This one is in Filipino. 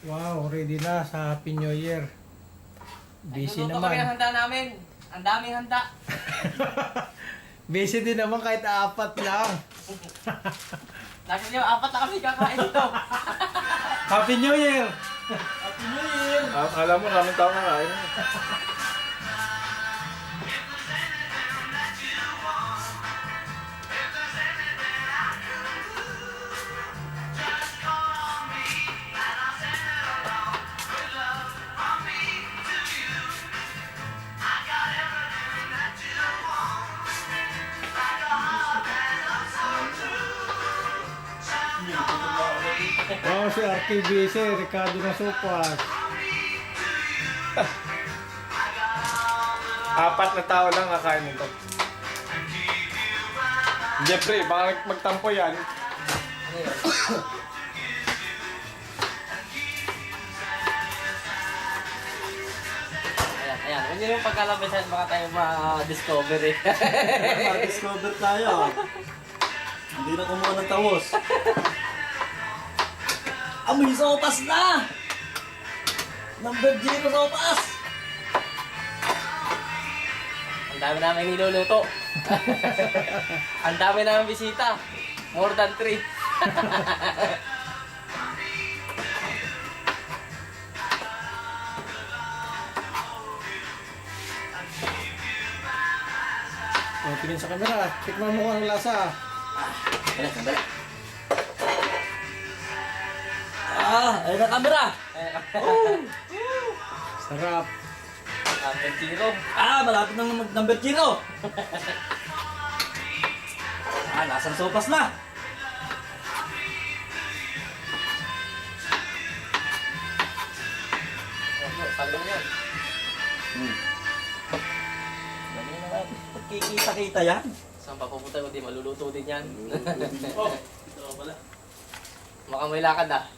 Wow, ready na sa Happy New Year. Busy Nagluluto kami ng naman. handa namin. Ang daming handa. Busy din naman kahit 4 lang. Lagi niyo, 4 na kami kakain ito. Happy New Year! Happy New Year! Alam mo, maraming tao na kain. Wow, si RKBC, Ricardo na Sopas. 4 na tao lang kakain nito. Jeffrey, baka magtampo yan. Ano yun? Ayan. Huwag niyo yung pagkalabisan, baka tayo ma-discover eh. Ma-discover tayo. Hindi na kumuha ng tawos. Amoy sopas na! Number 0 sopas! Ang dami namin niluluto. Ang dami namin bisita. More than 3. O, tingin sa camera. Tikman mo kung ang lasa. Sandali. Ayun ang camera! Sarap. Number 0. Malapit ng number 0! Lasang sopas na! Pagod yan. Dali naman. Pagkikita-kita yan. Saan pa pupunta ko? Di maluluto din yan. Oh, ito pala. Mukhang may lakad ah.